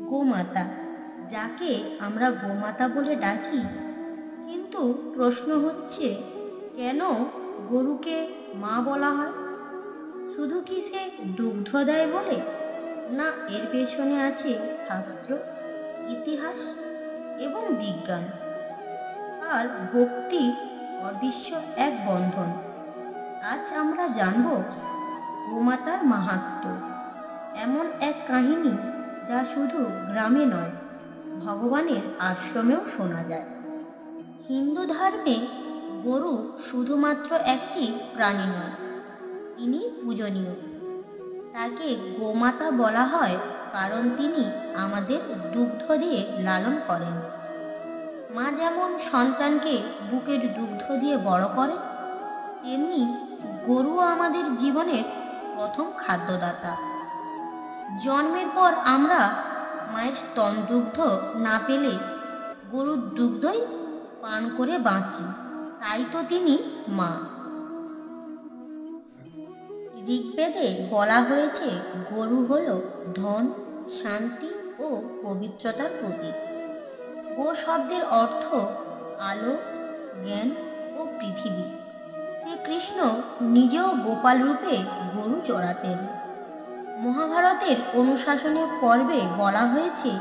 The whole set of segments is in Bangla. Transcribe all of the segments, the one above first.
গোমাতা, যাকে আমরা গোমাতা বলে ডাকি। কিন্তু প্রশ্ন হচ্ছে, কেন গরুকে মা বলা হয়? শুধু কি সে দুগ্ধ দেয় বলে, না এর পেছনে আছে শাস্ত্র, ইতিহাস এবং বিজ্ঞান আর ভক্তি অদৃশ্য এক বন্ধন? আজ আমরা জানব গোমাতার মাহাত্ম্য, এমন এক কাহিনী যা শুধু গ্রামে নয়, ভগবানের আশ্রমেও শোনা যায়। হিন্দু ধর্মে গরু শুধুমাত্র একটি প্রাণী নয়, তিনি পূজনীয়। তাকে গোমাতা বলা হয় কারণ তিনি আমাদের দুগ্ধ দিয়ে লালন করেন। মা যেমন সন্তানকে বুকের দুগ্ধ দিয়ে বড় করে, তেমনি গরুও আমাদের জীবনের প্রথম খাদ্যদাতা। জন্মের পর আমরা মায়ের স্তন দুগ্ধ না পেলে গরুর দুগ্ধই পান করে বাঁচি, তাই তো তিনি মা। ঋগ্বেদে বলা হয়েছে গরু হল ধন, শান্তি ও পবিত্রতার প্রতীক। গো শব্দের অর্থ আলো, জ্ঞান ও পৃথিবী। শ্রীকৃষ্ণ নিজেও গোপাল রূপে গরু চড়াতেন। মহাভারতের অনুশাসনের পর্বে বলা হয়েছে,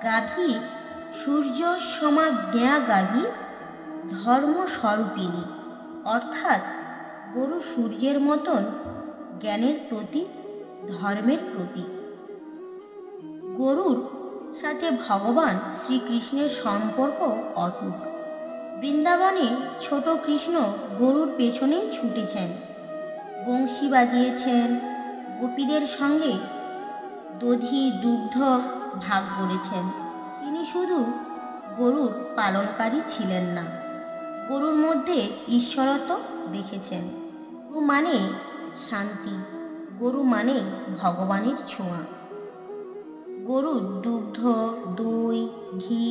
গাভী সূর্য সমা জ্ঞা গাভী ধর্ম স্বরূপিণী, অর্থাৎ গরু সূর্যের মতন জ্ঞানের প্রতীক, ধর্মের প্রতীক। গরুর সাথে ভগবান শ্রীকৃষ্ণের সম্পর্ক অটুট। বৃন্দাবনে ছোট কৃষ্ণ গরুর পেছনেই ছুটেছেন, বংশী বাজিয়েছেন, গোপীদের সঙ্গে দধি দুগ্ধ ভাগ করেছেন। তিনি শুধু গরুর পালনকারী ছিলেন না, গরুর মধ্যে ঈশ্বরত্ব দেখেছেন। গরু মানে শান্তি, গরু মানে ভগবানের ছোঁয়া। গরুর দুগ্ধ, দই, ঘি,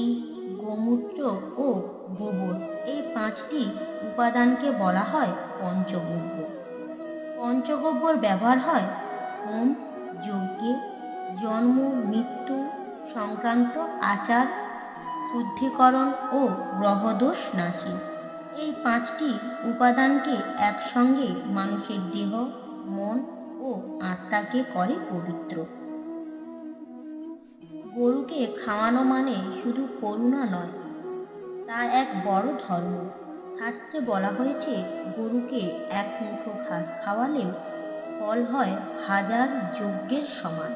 গোমূত্র ও গোবর, এই 5টি উপাদানকে বলা হয় পঞ্চগব্য। পঞ্চগব্যর ব্যবহার হয় হোম, যজ্ঞে, জন্ম মৃত্যু সংক্রান্ত আচার, শুদ্ধিকরণ ও গ্রহদোষ নাশী। এই 5টি উপাদানকে একসঙ্গে মানুষের দেহ, মন ও আত্মাকে করে পবিত্র। গরুকে খাওয়ানো মানে শুধু করুণা নয়, তা এক বড় ধর্ম। শাস্ত্রে বলা হয়েছে, গরুকে এক মুঠো ঘাস খাওয়ালেও ফল হয় 1000 যজ্ঞের সমান।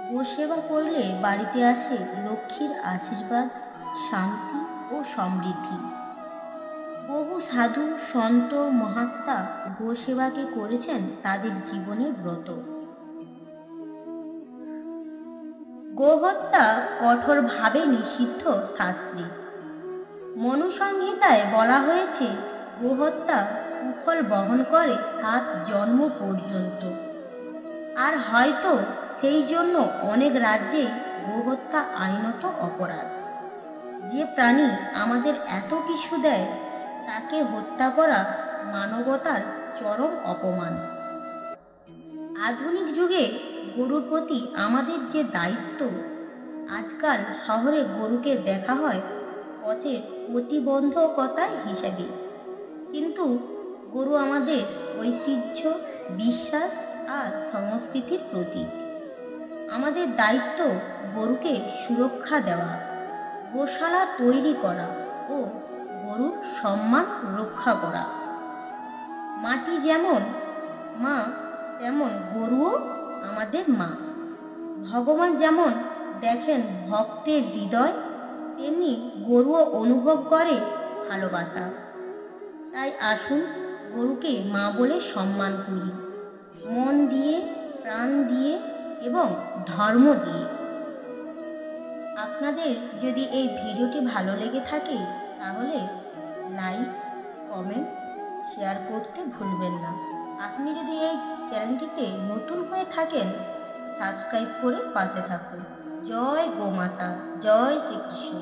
গোসেবা করলে বাড়িতে আসে লক্ষ্মীর আশীর্বাদ, শান্তি ও সমৃদ্ধি। বহু সাধু সন্ত মহাত্মা গোসেবাকে করেছেন তাদের জীবনের ব্রত। গোহত্যা কঠোরভাবে নিষিদ্ধ শাস্ত্রে। মনুসংহিতায় বলা হয়েছে, গোহত্যা কুফল বহন করে 7 জন্ম পর্যন্ত। আর হয়তো সেই জন্য অনেক রাজ্যে গোহত্যা আইনত অপরাধ। যে প্রাণী আমাদের এত কিছু দেয়, তাকে হত্যা করা মানবতার চরম অপমান। আধুনিক যুগে গরুর প্রতি আমাদের যে দায়িত্ব, আজকাল শহরে গরুকে দেখা হয় পথের প্রতিবন্ধকতা হিসেবে, কিন্তু গরু আমাদের ঐতিহ্য, বিশ্বাস আর সংস্কৃতির প্রতীক। আমাদের দায়িত্ব গরুকে সুরক্ষা দেওয়া, গোশালা তৈরি করা ও গরুর সম্মান রক্ষা করা। মাটি যেমন মা, তেমন গরুও আমাদের মা। ভগবান যেমন দেখেন ভক্তের হৃদয়, তেমনি গরুও অনুভব করে ভালোবাসা। তাই আসুন গরুকে মা বলে সম্মান করি, মন দিয়ে, প্রাণ দিয়ে এবং ধর্ম দিয়ে। আপনাদের যদি এই ভিডিওটি ভালো লেগে থাকে, তাহলে লাইক, কমেন্ট, শেয়ার করতে ভুলবেন না। আপনি যদি এই চ্যানেলটিতে নতুন হয়ে থাকেন, সাবস্ক্রাইব করে পাশে থাকুন। জয় গোমাতা, জয় শ্রীকৃষ্ণ।